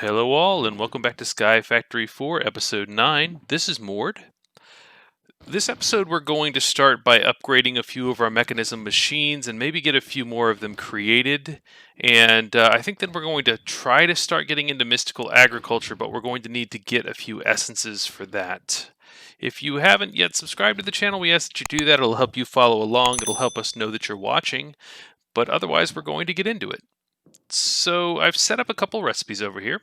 Hello all, and welcome back to Sky Factory 4, Episode 9. This is Mord. This episode we're going to start by upgrading a few of our Mechanism machines and maybe get a few more of them created. And I think then we're going to try to start getting into mystical agriculture, but we're going to need to get a few essences for that. If you haven't yet subscribed to the channel, we ask that you do that. It'll help you follow along. It'll help us know that you're watching. But otherwise, we're going to get into it. So I've set up a couple recipes over here.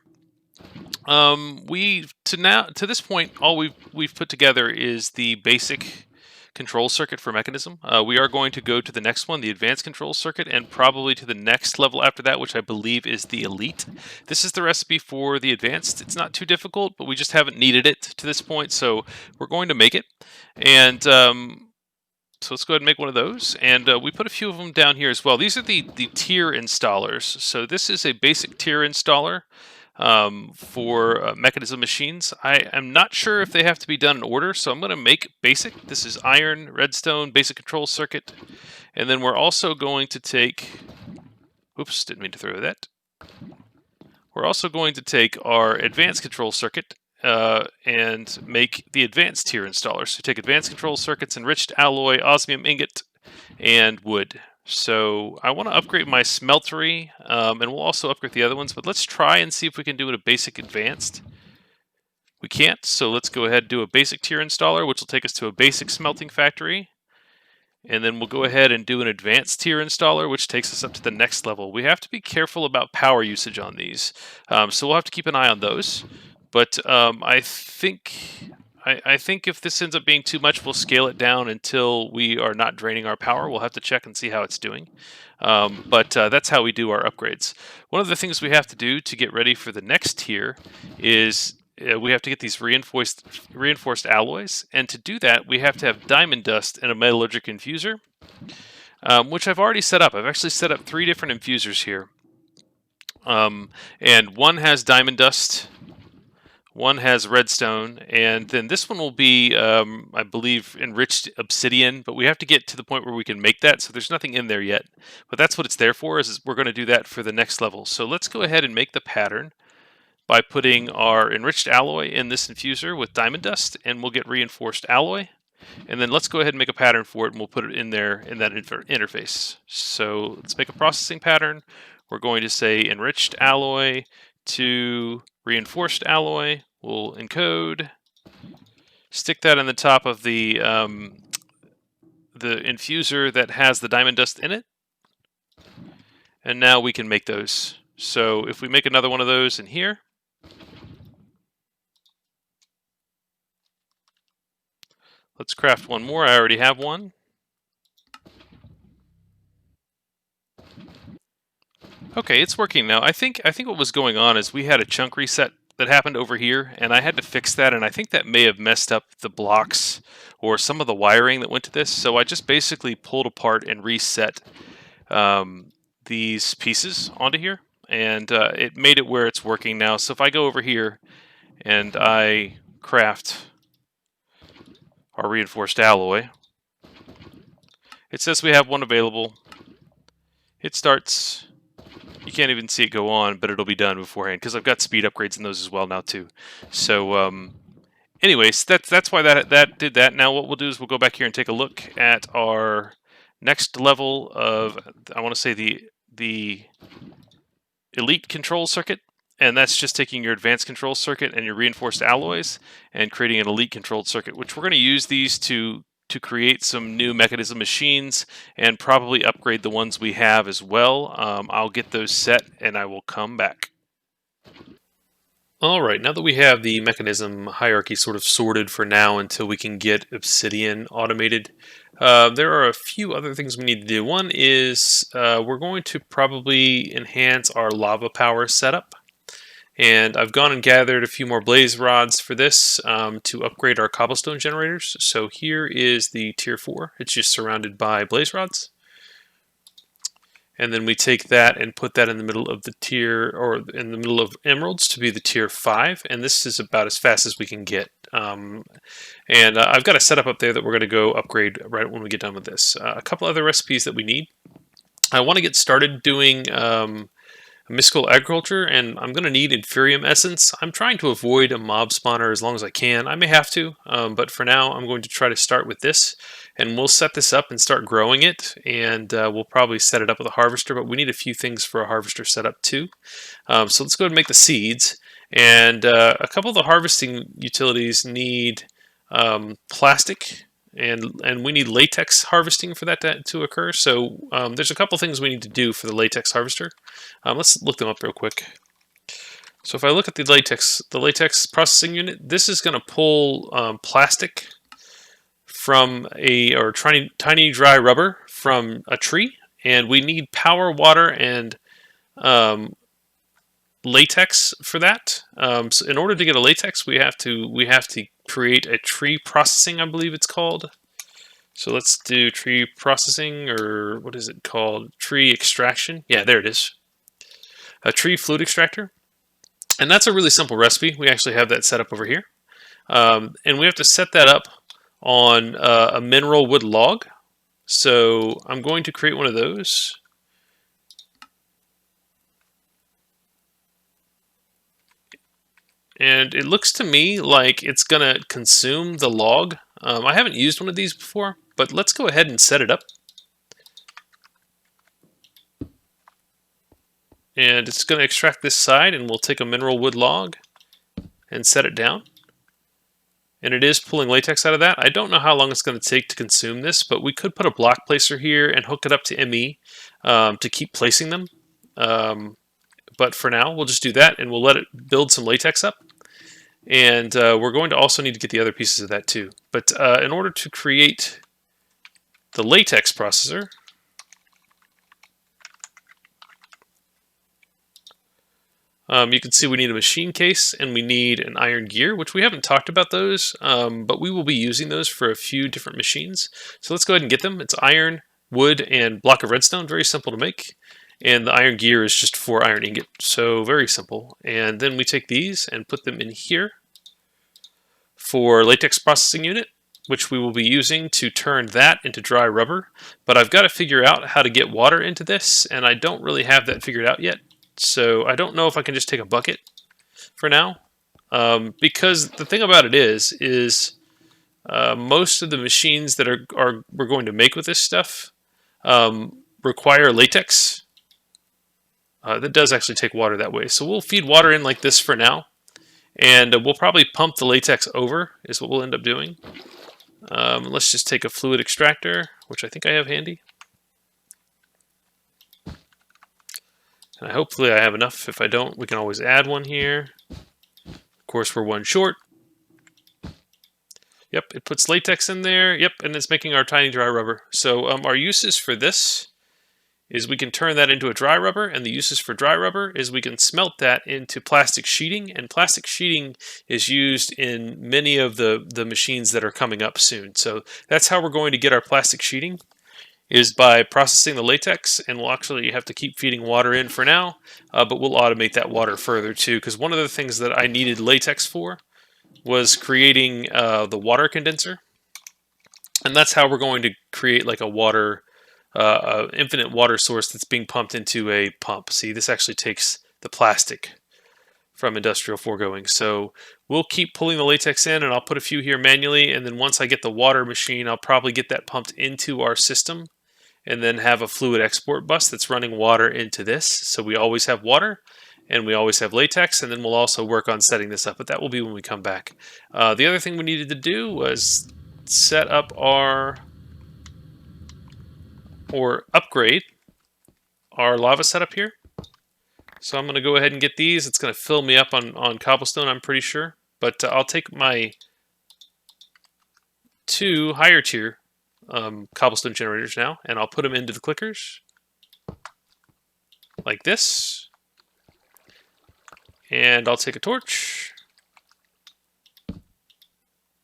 To this point, all we've put together is the basic control circuit for Mechanism. We are going to go to the next one, the advanced control circuit, and probably to the next level after that, which I believe is the elite. This is the recipe for the advanced. It's not too difficult, but we just haven't needed it to this point, so we're going to make it. And so let's go ahead and make one of those. And we put a few of them down here as well. These are the tier installers. So this is a basic tier installer for Mechanism machines. I am not sure if they have to be done in order, so I'm going to make basic. This is iron, redstone, basic control circuit. And then we're also going to take... Oops, didn't mean to throw that. We're also going to take our advanced control circuit and make the advanced tier installer. So take advanced control circuits, enriched alloy, osmium ingot, and wood. So I want to upgrade my Smeltery, and we'll also upgrade the other ones, but let's try and see if we can do it a basic advanced. We can't, so let's go ahead and do a basic tier installer, which will take us to a basic smelting factory. And then we'll go ahead and do an advanced tier installer, which takes us up to the next level. We have to be careful about power usage on these, so we'll have to keep an eye on those. But I think if this ends up being too much, we'll scale it down until we are not draining our power. We'll have to check and see how it's doing. But that's how we do our upgrades. One of the things we have to do to get ready for the next tier is we have to get these reinforced alloys. And to do that, we have to have diamond dust and a metallurgic infuser, which I've already set up. I've actually set up 3 different infusers here. And one has diamond dust, one has redstone, and then this one will be, I believe, enriched obsidian, but we have to get to the point where we can make that, so there's nothing in there yet. But that's what it's there for, is we're going to do that for the next level. So let's go ahead and make the pattern by putting our enriched alloy in this infuser with diamond dust, and we'll get reinforced alloy. And then let's go ahead and make a pattern for it, and we'll put it in there in that interface. So let's make a processing pattern. We're going to say enriched alloy to reinforced alloy. We'll encode, stick that in the top of the infuser that has the diamond dust in it, and now we can make those. So if we make another one of those in here, let's craft one more. I already have one. Okay, it's working now. I think what was going on is we had a chunk reset that happened over here, and I had to fix that, and I think that may have messed up the blocks or some of the wiring that went to this. So I just basically pulled apart and reset these pieces onto here, and it made it where it's working now. So if I go over here and I craft our reinforced alloy, it says we have one available. It starts. You can't even see it go on, but it'll be done beforehand because I've got speed upgrades in those as well now too. So, anyways, that's why that did that. Now what we'll do is we'll go back here and take a look at our next level of, I want to say the elite control circuit, and that's just taking your advanced control circuit and your reinforced alloys and creating an elite controlled circuit, which we're going to use these to create some new Mechanism machines and probably upgrade the ones we have as well. I'll get those set and I will come back. Alright, now that we have the Mechanism hierarchy sort of sorted for now until we can get Obsidian automated, there are a few other things we need to do. One is we're going to probably enhance our lava power setup. And I've gone and gathered a few more blaze rods for this to upgrade our cobblestone generators. So here is the tier 4. It's just surrounded by blaze rods. And then we take that and put that in the middle of the tier, or in the middle of emeralds to be the tier 5. And this is about as fast as we can get. I've got a setup up there that we're going to go upgrade right when we get done with this. A couple other recipes that we need. I want to get started doing Mystical Agriculture, and I'm going to need Inferium Essence. I'm trying to avoid a mob spawner as long as I can. I may have to, but for now I'm going to try to start with this, and we'll set this up and start growing it, and we'll probably set it up with a harvester, but we need a few things for a harvester set up too. So let's go ahead and make the seeds, and a couple of the harvesting utilities need plastic, and we need latex harvesting for that to occur. So there's a couple things we need to do for the latex harvester. Let's look them up real quick. So if I look at the latex processing unit, this is going to pull plastic from or tiny dry rubber from a tree, and we need power, water, and latex for that. So in order to get a latex, we have to create a tree processing, I believe it's called. So let's do tree processing, or what is it called? Tree extraction. Yeah, there it is. A tree fluid extractor. And that's a really simple recipe. We actually have that set up over here. And we have to set that up on a mineral wood log. So I'm going to create one of those. And it looks to me like it's going to consume the log. I haven't used one of these before, but let's go ahead and set it up. And it's going to extract this side, and we'll take a mineral wood log and set it down. And it is pulling latex out of that. I don't know how long it's going to take to consume this, but we could put a block placer here and hook it up to ME to keep placing them. But for now, we'll just do that, and we'll let it build some latex up. And we're going to also need to get the other pieces of that too. But in order to create the latex processor, you can see we need a machine case and we need an iron gear, which we haven't talked about those, but we will be using those for a few different machines. So let's go ahead and get them. It's iron, wood, and block of redstone. Very simple to make. And the iron gear is just 4 iron ingot. So very simple. And then we take these and put them in here for latex processing unit, which we will be using to turn that into dry rubber. But I've got to figure out how to get water into this, and I don't really have that figured out yet. So I don't know if I can just take a bucket for now, because the thing about it is most of the machines that we're going to make with this stuff require latex. That does actually take water that way. So we'll feed water in like this for now, and we'll probably pump the latex over is what we'll end up doing. Let's just take a fluid extractor, which I think I have handy. And hopefully I have enough. If I don't, we can always add one here. Of course, we're one short. Yep, it puts latex in there. Yep, and it's making our tiny dry rubber. So our uses for this is we can turn that into a dry rubber, and the uses for dry rubber is we can smelt that into plastic sheeting, and plastic sheeting is used in many of the machines that are coming up soon. So that's how we're going to get our plastic sheeting, is by processing the latex, and we'll actually have to keep feeding water in for now, but we'll automate that water further too, because one of the things that I needed latex for was creating the water condenser, and that's how we're going to create like a water, infinite water source that's being pumped into a pump. See, this actually takes the plastic from industrial foregoing. So we'll keep pulling the latex in, and I'll put a few here manually, and then once I get the water machine, I'll probably get that pumped into our system, and then have a fluid export bus that's running water into this. So we always have water, and we always have latex, and then we'll also work on setting this up, but that will be when we come back. The other thing we needed to do was set up or upgrade our lava setup here. So I'm going to go ahead and get these. It's going to fill me up on cobblestone, I'm pretty sure. But I'll take my 2 higher tier cobblestone generators now, and I'll put them into the clickers like this. And I'll take a torch.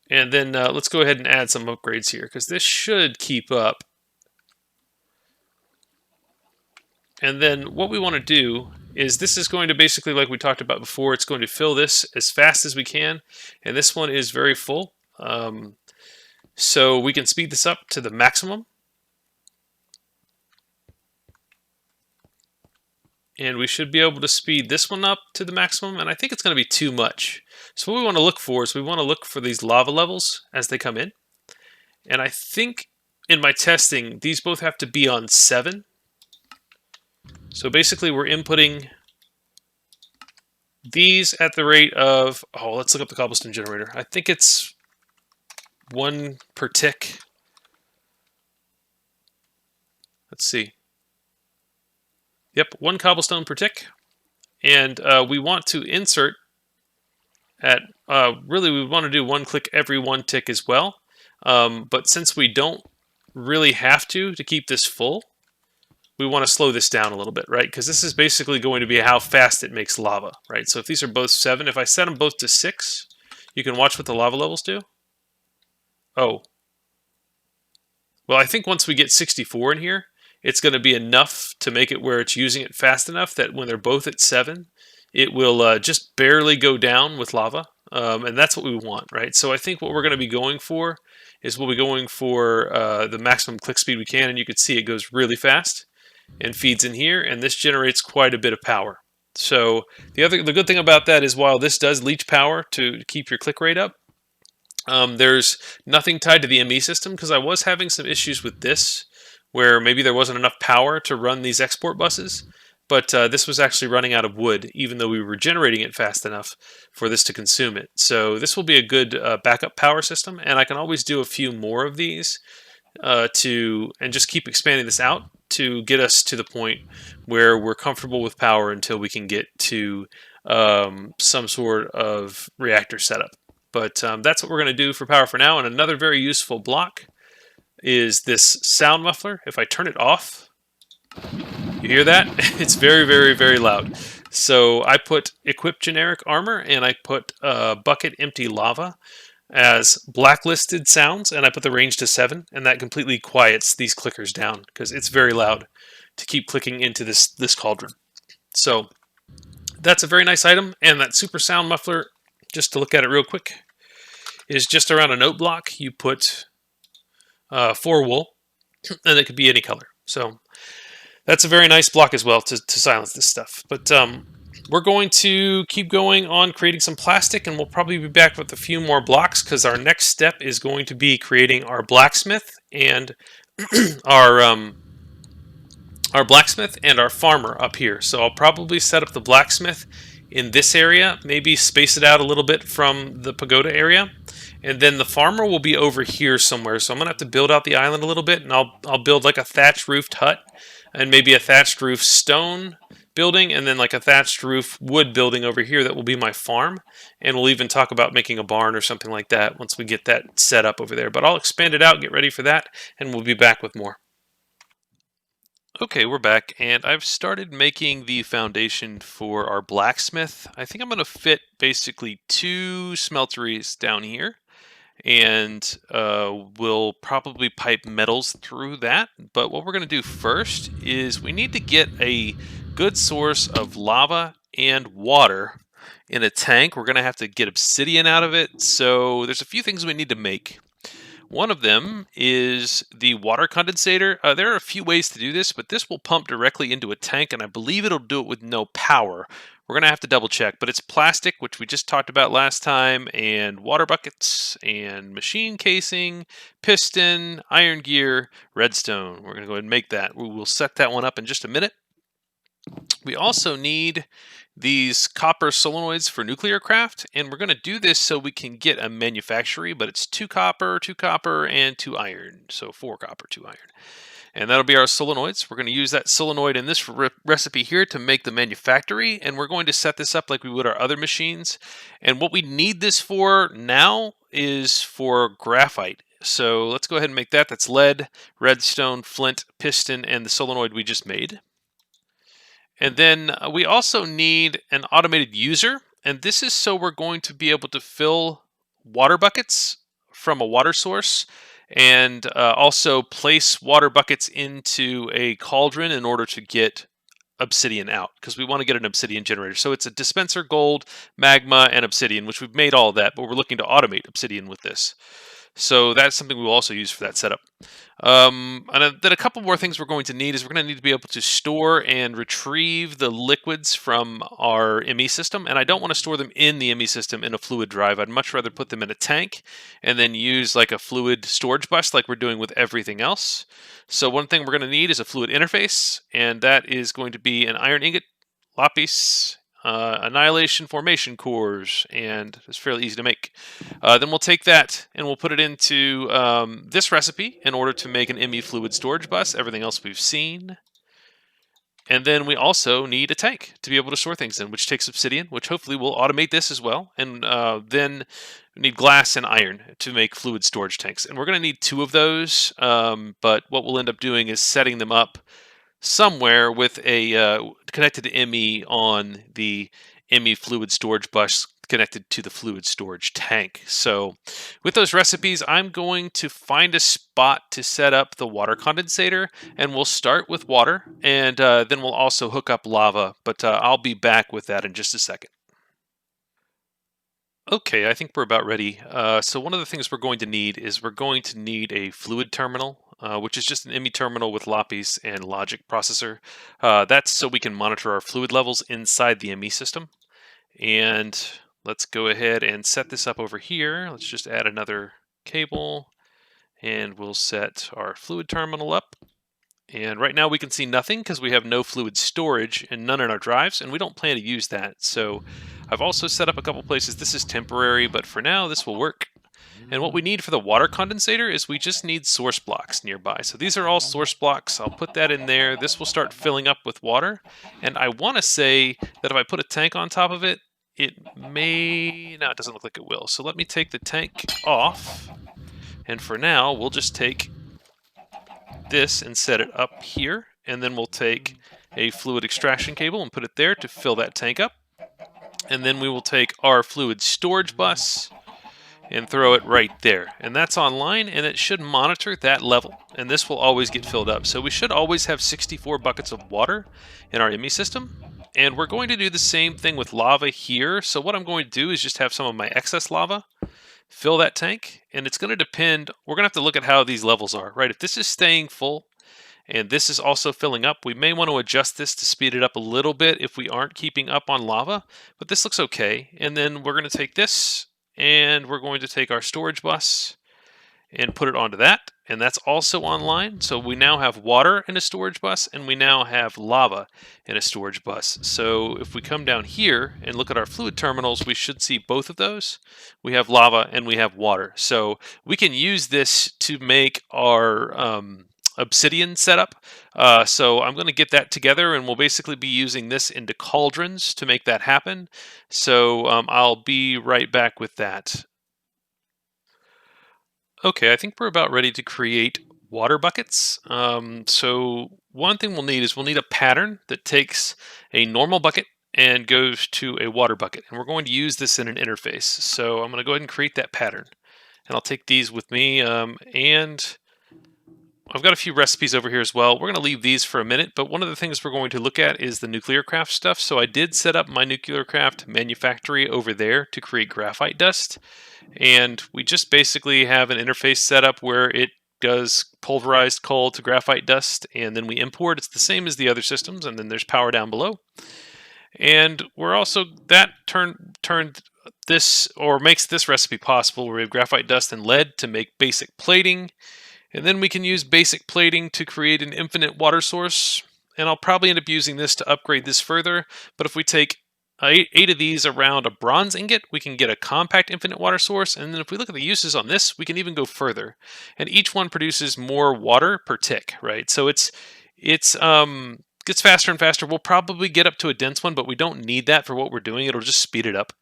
And then let's go ahead and add some upgrades here, because this should keep up. And then what we want to do is, this is going to basically, like we talked about before, it's going to fill this as fast as we can. And this one is very full. So we can speed this up to the maximum. And we should be able to speed this one up to the maximum, and I think it's going to be too much. So what we want to look for is we want to look for these lava levels as they come in. And I think in my testing, these both have to be on 7. So basically we're inputting these at the rate of, oh, let's look up the cobblestone generator. I think it's 1 per tick. Let's see. Yep, 1 cobblestone per tick. And we want to insert at, really we want to do 1 click every 1 tick as well. But since we don't really have to keep this full, we want to slow this down a little bit, right? Because this is basically going to be how fast it makes lava, right? So if these are both 7, if I set them both to 6, you can watch what the lava levels do. Oh. Well, I think once we get 64 in here, it's going to be enough to make it where it's using it fast enough that when they're both at 7, it will just barely go down with lava. And that's what we want, right? So I think what we're going to be going for is we'll be going for the maximum click speed we can, and you can see it goes really fast and feeds in here, and this generates quite a bit of power. So the good thing about that is while this does leach power to keep your click rate up, there's nothing tied to the ME system, because I was having some issues with this where maybe there wasn't enough power to run these export buses, but this was actually running out of wood, even though we were generating it fast enough for this to consume it. So this will be a good backup power system, and I can always do a few more of these and just keep expanding this out to get us to the point where we're comfortable with power until we can get to some sort of reactor setup. But that's what we're going to do for power for now. And another very useful block is this sound muffler. If I turn it off, you hear that? It's very, very, very loud. So I put equip generic armor and I put bucket empty lava as blacklisted sounds, and I put the range to 7, and that completely quiets these clickers down because it's very loud to keep clicking into this cauldron. So that's a very nice item, and that super sound muffler, just to look at it real quick, is just around a note block. You put 4 wool, and it could be any color. So that's a very nice block as well to silence this stuff. But we're going to keep going on creating some plastic, and we'll probably be back with a few more blocks because our next step is going to be creating our blacksmith and our blacksmith and our farmer up here. So I'll probably set up the blacksmith in this area, maybe space it out a little bit from the pagoda area, and then the farmer will be over here somewhere. So I'm gonna have to build out the island a little bit, and I'll build like a thatched roofed hut and maybe a thatched roof stone building, and then like a thatched roof wood building over here that will be my farm. And we'll even talk about making a barn or something like that once we get that set up over there. But I'll expand it out, get ready for that, and we'll be back with more. Okay, we're back, and I've started making the foundation for our blacksmith. I think I'm going to fit basically 2 smelteries down here, and we'll probably pipe metals through that. But what we're going to do first is we need to get a good source of lava and water in a tank. We're going to have to get obsidian out of it, so there's a few things we need to make. One of them is the water condensator. There are a few ways to do this, but this will pump directly into a tank, and I believe it'll do it with no power. We're going to have to double check, but it's plastic, which we just talked about last time, and water buckets, and machine casing, piston, iron gear, redstone. We're going to go ahead and make that. We will set that one up in just a minute. We also need these copper solenoids for NuclearCraft, and we're going to do this so we can get a manufactory, but it's 2 copper, and 2 iron, so 4 copper, 2 iron. And that'll be our solenoids. We're going to use that solenoid in this recipe here to make the manufactory, and we're going to set this up like we would our other machines. And what we need this for now is for graphite. So let's go ahead and make that. That's lead, redstone, flint, piston, and the solenoid we just made. And then we also need an automated user, and this is so we're going to be able to fill water buckets from a water source, and also place water buckets into a cauldron in order to get obsidian out, because we want to get an obsidian generator. So it's a dispenser, gold, magma, and obsidian, which we've made all of that, but we're looking to automate obsidian with this. So that's something we will also use for that setup. And then a couple more things we're going to need is we're going to need to be able to store and retrieve the liquids from our ME system. And I don't want to store them in the ME system in a fluid drive. I'd much rather put them in a tank and then use like a fluid storage bus like we're doing with everything else. So one thing we're going to need is a fluid interface, and that is going to be an iron ingot, lapis, annihilation formation cores, and it's fairly easy to make. Then we'll take that and we'll put it into this recipe in order to make an ME fluid storage bus, everything else we've seen. And then we also need a tank to be able to store things in, which takes obsidian, which hopefully will automate this as well. And then we need glass and iron to make fluid storage tanks. And we're going to need 2 of those, but what we'll end up doing is setting them up somewhere with a connected to ME on the ME fluid storage bus connected to the fluid storage tank. So with those recipes, I'm going to find a spot to set up the water condensator, and we'll start with water, and then we'll also hook up lava, but I'll be back with that in just a second. Okay, I think we're about ready. So one of the things we're going to need is we're going to need a fluid terminal, which is just an ME terminal with lapis and logic processor. That's so we can monitor our fluid levels inside the ME system. And let's go ahead and set this up over here. Let's just add another cable, and we'll set our fluid terminal up. And right now we can see nothing because we have no fluid storage and none in our drives, and we don't plan to use that. So I've also set up a couple places. This is temporary, but for now this will work. And what we need for the water condensator is we just need source blocks nearby. So these are all source blocks. I'll put that in there. This will start filling up with water. And I want to say that if I put a tank on top of it, it may... No, it doesn't look like it will. So let me take the tank off. And for now, we'll just take this and set it up here. And then we'll take a fluid extraction cable and put it there to fill that tank up. And then we will take our fluid storage bus and throw it right there. And that's online, and it should monitor that level. And this will always get filled up. So we should always have 64 buckets of water in our ME system. And we're going to do the same thing with lava here. So what I'm going to do is just have some of my excess lava fill that tank. And it's going to depend, we're going to have to look at how these levels are, right? If this is staying full and this is also filling up, we may want to adjust this to speed it up a little bit if we aren't keeping up on lava. But this looks okay. And then we're going to take this, and we're going to take our storage bus and put it onto that. And that's also online. So we now have water in a storage bus, and we now have lava in a storage bus. So if we come down here and look at our fluid terminals, we should see both of those. We have lava and we have water. So we can use this to make our Obsidian setup. So I'm going to get that together, and we'll basically be using this into Cauldrons to make that happen. So I'll be right back with that. Okay, I think we're about ready to create water buckets. So one thing we'll need is we'll need a pattern that takes a normal bucket and goes to a water bucket. And we're going to use this in an interface. So I'm going to go ahead and create that pattern. And I'll take these with me, and I've got a few recipes over here as well. We're going to leave these for a minute, but one of the things we're going to look at is the NuclearCraft stuff. So I did set up my NuclearCraft Manufactory over there to create graphite dust. And we just basically have an interface set up where it does pulverized coal to graphite dust, and then we import. It's the same as the other systems, and then there's power down below. And we're also, that turned this, or makes this recipe possible, where we have graphite dust and lead to make basic plating. And then we can use basic plating to create an infinite water source. And I'll probably end up using this to upgrade this further. But if we take 8 of these around a bronze ingot, we can get a compact infinite water source. And then if we look at the uses on this, we can even go further. And each one produces more water per tick, right? So it's gets faster and faster. We'll probably get up to a dense one, but we don't need that for what we're doing. It'll just speed it up.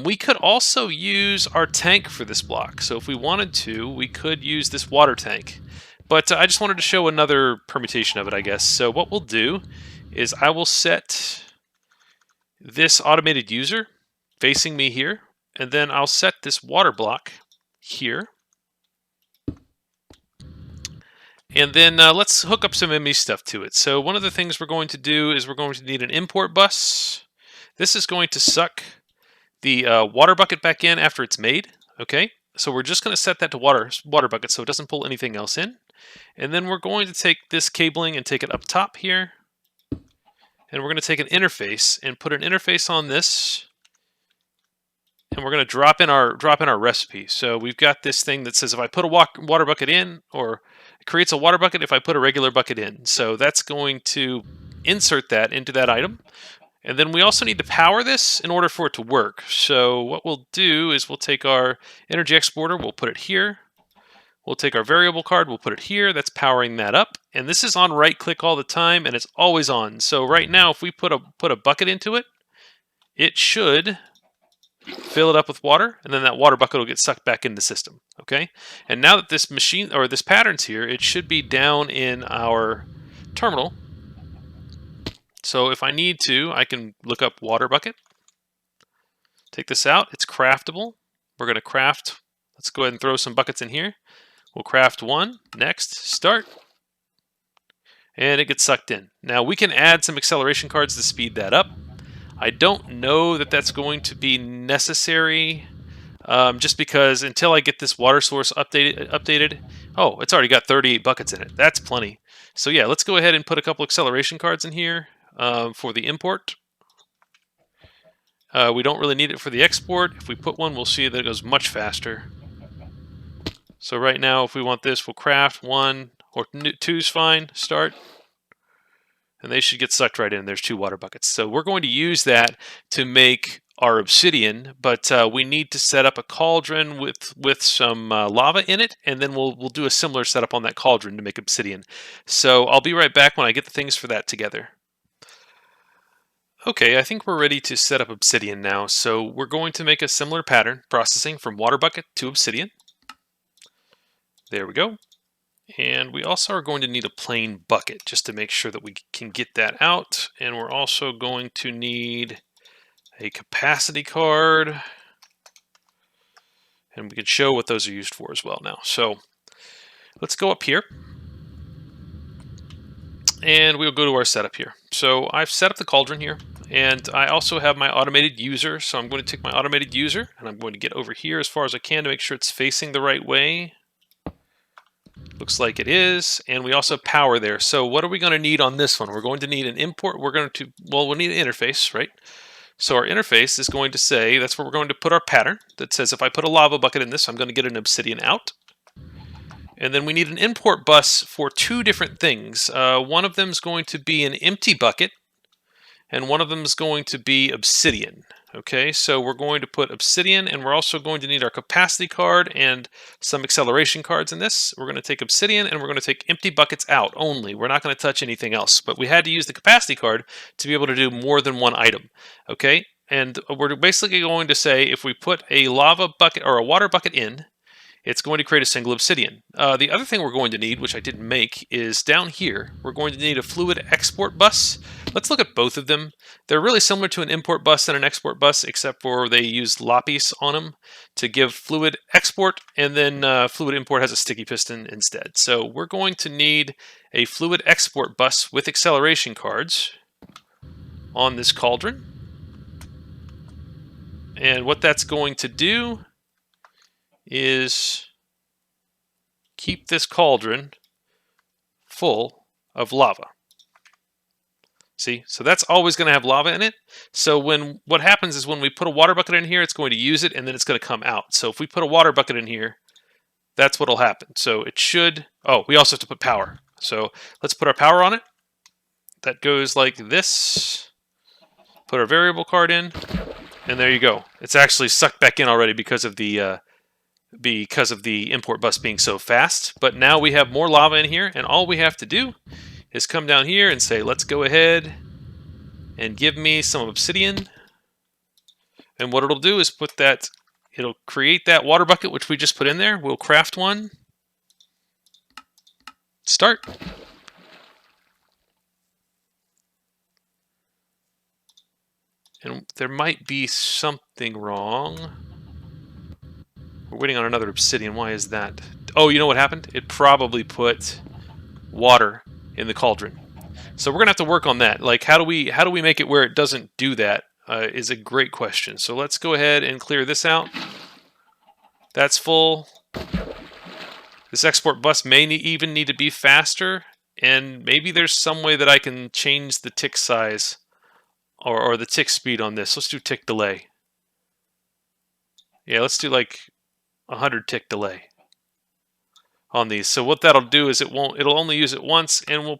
We could also use our tank for this block. So if we wanted to, we could use this water tank. But I just wanted to show another permutation of it, I guess. So what we'll do is I will set this automated user facing me here, and then I'll set this water block here. And then let's hook up some ME stuff to it. So one of the things we're going to do is we're going to need an import bus. This is going to suck the water bucket back in after it's made. Okay. So we're just going to set that to water bucket so it doesn't pull anything else in. And then we're going to take this cabling and take it up top here. And we're going to take an interface and put an interface on this. And we're going to drop in our recipe. So we've got this thing that says if I put a water bucket in, or it creates a water bucket if I put a regular bucket in. So that's going to insert that into that item. And then we also need to power this in order for it to work. So what we'll do is we'll take our energy exporter, we'll put it here. We'll take our variable card, we'll put it here. That's powering that up. And this is on right click all the time, and it's always on. So right now, if we put a bucket into it, it should fill it up with water, and then that water bucket will get sucked back into the system. Okay. And now that this machine or this pattern's here, it should be down in our terminal. So if I need to, I can look up water bucket. Take this out. It's craftable. We're going to craft. Let's go ahead and throw some buckets in here. We'll craft one. Next, start. And it gets sucked in. Now we can add some acceleration cards to speed that up. I don't know that that's going to be necessary, just because until I get this water source updated. Oh, it's already got 38 buckets in it. That's plenty. So yeah, let's go ahead and put a couple acceleration cards in here. For the import. We don't really need it for the export. If we put one, we'll see that it goes much faster. So right now, if we want this, we'll craft one, or two's fine, start. And they should get sucked right in. There's 2 water buckets. So we're going to use that to make our obsidian, but we need to set up a cauldron with some lava in it, and then we'll do a similar setup on that cauldron to make obsidian. So I'll be right back when I get the things for that together. Okay, I think we're ready to set up obsidian now. So we're going to make a similar pattern, processing from water bucket to obsidian. There we go. And we also are going to need a plain bucket just to make sure that we can get that out. And we're also going to need a capacity card. And we can show what those are used for as well now. So let's go up here. And we'll go to our setup here. So I've set up the cauldron here. And I also have my automated user, so I'm going to take my automated user, and I'm going to get over here as far as I can to make sure it's facing the right way. Looks like it is, and we also have power there. So what are we going to need on this one? We're going to need an import. We'll need an interface, right? So our interface is going to say, that's where we're going to put our pattern that says if I put a lava bucket in this, I'm going to get an obsidian out. And then we need an import bus for 2 different things. One of them is going to be an empty bucket, and one of them is going to be obsidian. Okay, so we're going to put obsidian, and we're also going to need our capacity card and some acceleration cards in this. We're going to take obsidian, and we're going to take empty buckets out only. We're not going to touch anything else, but we had to use the capacity card to be able to do more than one item. Okay, and we're basically going to say if we put a lava bucket or a water bucket in, it's going to create a single obsidian. The other thing we're going to need, which I didn't make, is down here. We're going to need a fluid export bus. Let's look at both of them. They're really similar to an import bus and an export bus, except for they use lapis on them to give fluid export, and then fluid import has a sticky piston instead. So we're going to need a fluid export bus with acceleration cards on this cauldron. And what that's going to do is keep this cauldron full of lava. See, so that's always going to have lava in it. So what happens is when we put a water bucket in here, it's going to use it, and then it's going to come out. So if we put a water bucket in here, that's what'll happen. So it should. Oh, we also have to put power. So let's put our power on it. That goes like this. Put our variable card in, and there you go. It's actually sucked back in already because of the import bus being so fast. But now we have more lava in here, and all we have to do is come down here and say, let's go ahead and give me some obsidian. And what it'll do is it'll create that water bucket which we just put in there. We'll craft one. Start. And there might be something wrong. We're waiting on another obsidian. Why is that? Oh, you know what happened? It probably put water in the cauldron. So we're gonna have to work on that. Like, how do we make it where it doesn't do that? Is a great question. So let's go ahead and clear this out. That's full. This export bus may even need to be faster, and maybe there's some way that I can change the tick size or the tick speed on this. Let's do tick delay. Yeah, let's do like 100 tick delay on these. So what that'll do is it'll only use it once, and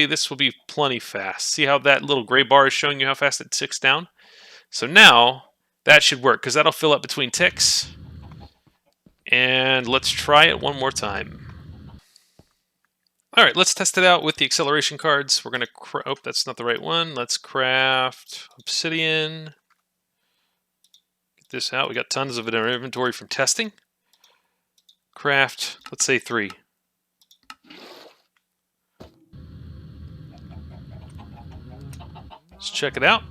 this will be plenty fast. See how that little gray bar is showing you how fast it ticks down? So now that should work, because that'll fill up between ticks. And let's try it one more time. All right, let's test it out with the acceleration cards. We're going to, oh, that's not the right one. Let's craft Obsidian. Get this out. We got tons of it in our inventory from testing. Craft, let's say 3. Let's check it out.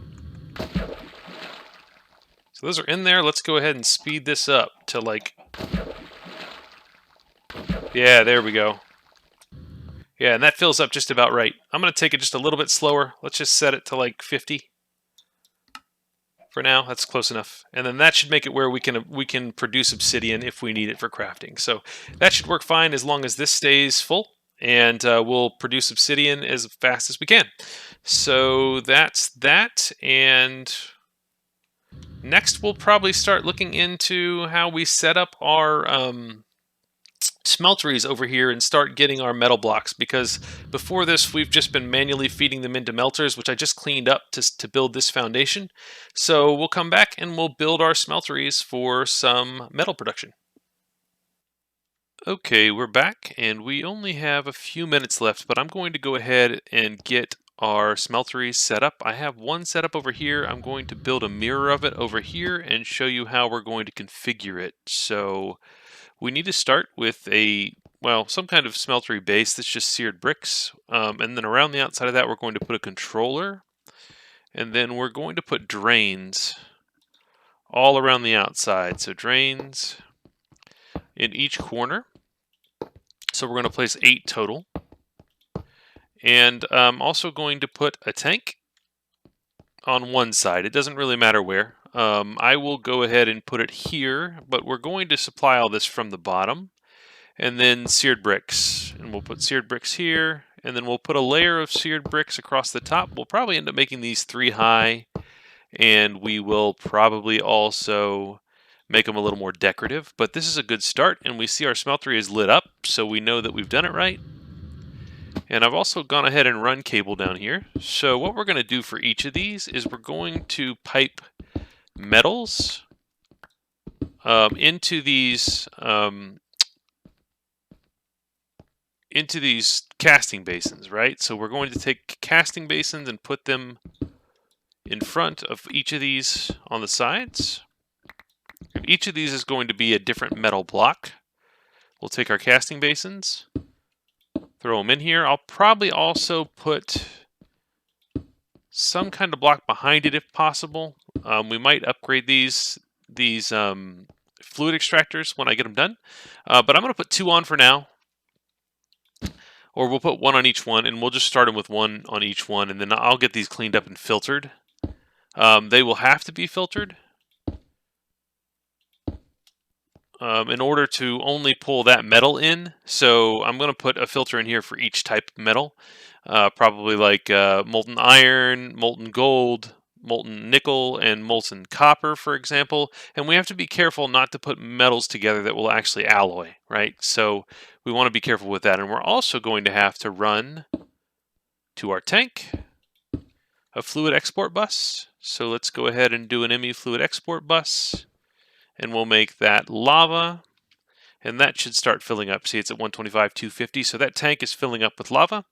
So those are in there. Let's go ahead and speed this up to like, yeah, there we go. Yeah, and that fills up just about right. I'm going to take it just a little bit slower. Let's just set it to like 50. For now, that's close enough. And then that should make it where we can produce obsidian if we need it for crafting. So that should work fine as long as this stays full. And we'll produce obsidian as fast as we can. So that's that. And next we'll probably start looking into how we set up our smelteries over here and start getting our metal blocks, because before this we've just been manually feeding them into melters, which I just cleaned up to build this foundation. So we'll come back and we'll build our smelteries for some metal production. Okay, we're back and we only have a few minutes left, but I'm going to go ahead and get our smelteries set up. I have one set up over here. I'm going to build a mirror of it over here and show you how we're going to configure it. So we need to start with some kind of smeltery base that's just seared bricks. And then around the outside of that, we're going to put a controller. And then we're going to put drains all around the outside. So drains in each corner. So we're going to place 8 total. And I'm also going to put a tank on one side. It doesn't really matter where. I will go ahead and put it here, but we're going to supply all this from the bottom. And then seared bricks. And we'll put seared bricks here. And then we'll put a layer of seared bricks across the top. We'll probably end up making these 3 high. And we will probably also make them a little more decorative. But this is a good start. And we see our smeltery is lit up, so we know that we've done it right. And I've also gone ahead and run cable down here. So what we're going to do for each of these is we're going to pipe metals into these casting basins, right? So we're going to take casting basins and put them in front of each of these on the sides. And each of these is going to be a different metal block. We'll take our casting basins, throw them in here. I'll probably also put some kind of block behind it if possible. We might upgrade these fluid extractors when I get them done. But I'm going to put 2 on for now. Or we'll put 1 on each one, and we'll just start them with 1 on each one, and then I'll get these cleaned up and filtered. They will have to be filtered in order to only pull that metal in. So I'm going to put a filter in here for each type of metal. Probably like molten iron, molten gold, molten nickel, and molten copper, for example. And we have to be careful not to put metals together that will actually alloy, right? So we want to be careful with that. And we're also going to have to run to our tank a fluid export bus. So let's go ahead and do an ME fluid export bus. And we'll make that lava. And that should start filling up. See, it's at 125, 250. So that tank is filling up with lava.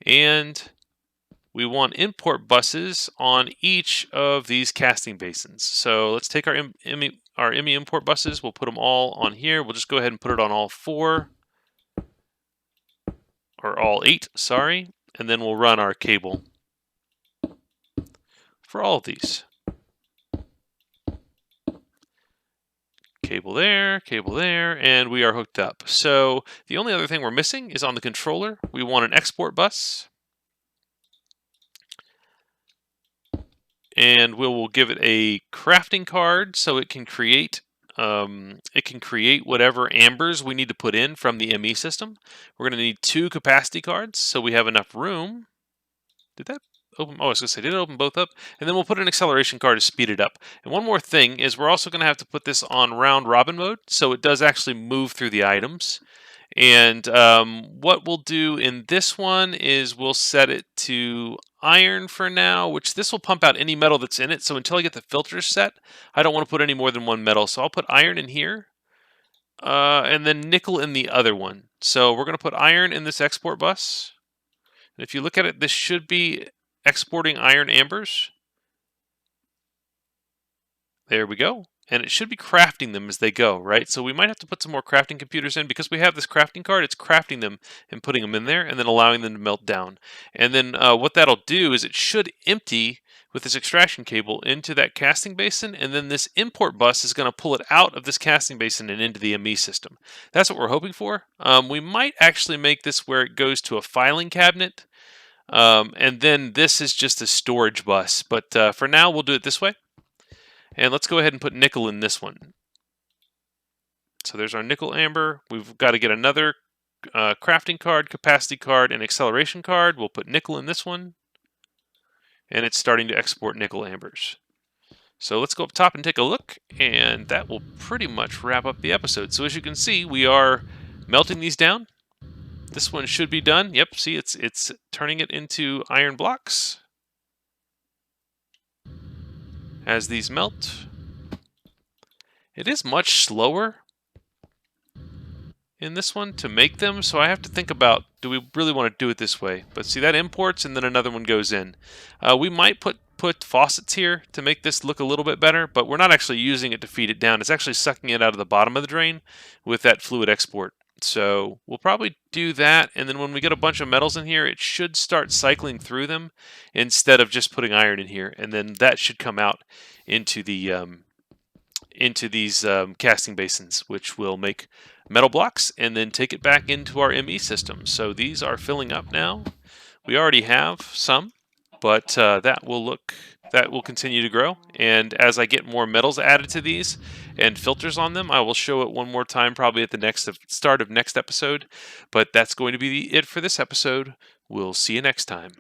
And we want import buses on each of these casting basins. So let's take our ME import buses. We'll put them all on here. We'll just go ahead and put it on all 4. Or all 8, sorry. And then we'll run our cable for all of these. Cable there, and we are hooked up. So the only other thing we're missing is on the controller. We want an export bus. And we will give it a crafting card so it can create it can create whatever ambers we need to put in from the ME system. We're going to need 2 capacity cards, so we have enough room. Did that open? Oh, I was going to say, did it open both up? And then we'll put an acceleration card to speed it up. And one more thing is we're also going to have to put this on round robin mode, so it does actually move through the items. And what we'll do in this one is we'll set it to iron for now, which this will pump out any metal that's in it. So until I get the filters set, I don't want to put any more than 1 metal. So I'll put iron in here, and then nickel in the other one. So we're going to put iron in this export bus. And if you look at it, this should be exporting iron ambers. There we go. And it should be crafting them as they go, right? So we might have to put some more crafting computers in because we have this crafting card. It's crafting them and putting them in there and then allowing them to melt down. And then what that'll do is it should empty with this extraction cable into that casting basin, and then this import bus is going to pull it out of this casting basin and into the ME system. That's what we're hoping for. We might actually make this where it goes to a filing cabinet, and then this is just a storage bus. But for now, we'll do it this way. And let's go ahead and put nickel in this one. So there's our nickel amber. We've got to get another crafting card, capacity card, and acceleration card. We'll put nickel in this one. And it's starting to export nickel ambers. So let's go up top and take a look. And that will pretty much wrap up the episode. So as you can see, we are melting these down. This one should be done. Yep, see, it's turning it into iron blocks. As these melt, it is much slower in this one to make them, so I have to think about, do we really want to do it this way? But see, that imports and then another one goes in. We might put faucets here to make this look a little bit better, but we're not actually using it to feed it down. It's actually sucking it out of the bottom of the drain with that fluid export. So we'll probably do that, and then when we get a bunch of metals in here, it should start cycling through them instead of just putting iron in here, and then that should come out into the into these casting basins, which will make metal blocks and then take it back into our ME system. So these are filling up now. We already have some, but that will continue to grow. And as I get more metals added to these and filters on them, I will show it one more time, probably at the start of next episode. But that's going to be it for this episode. We'll see you next time.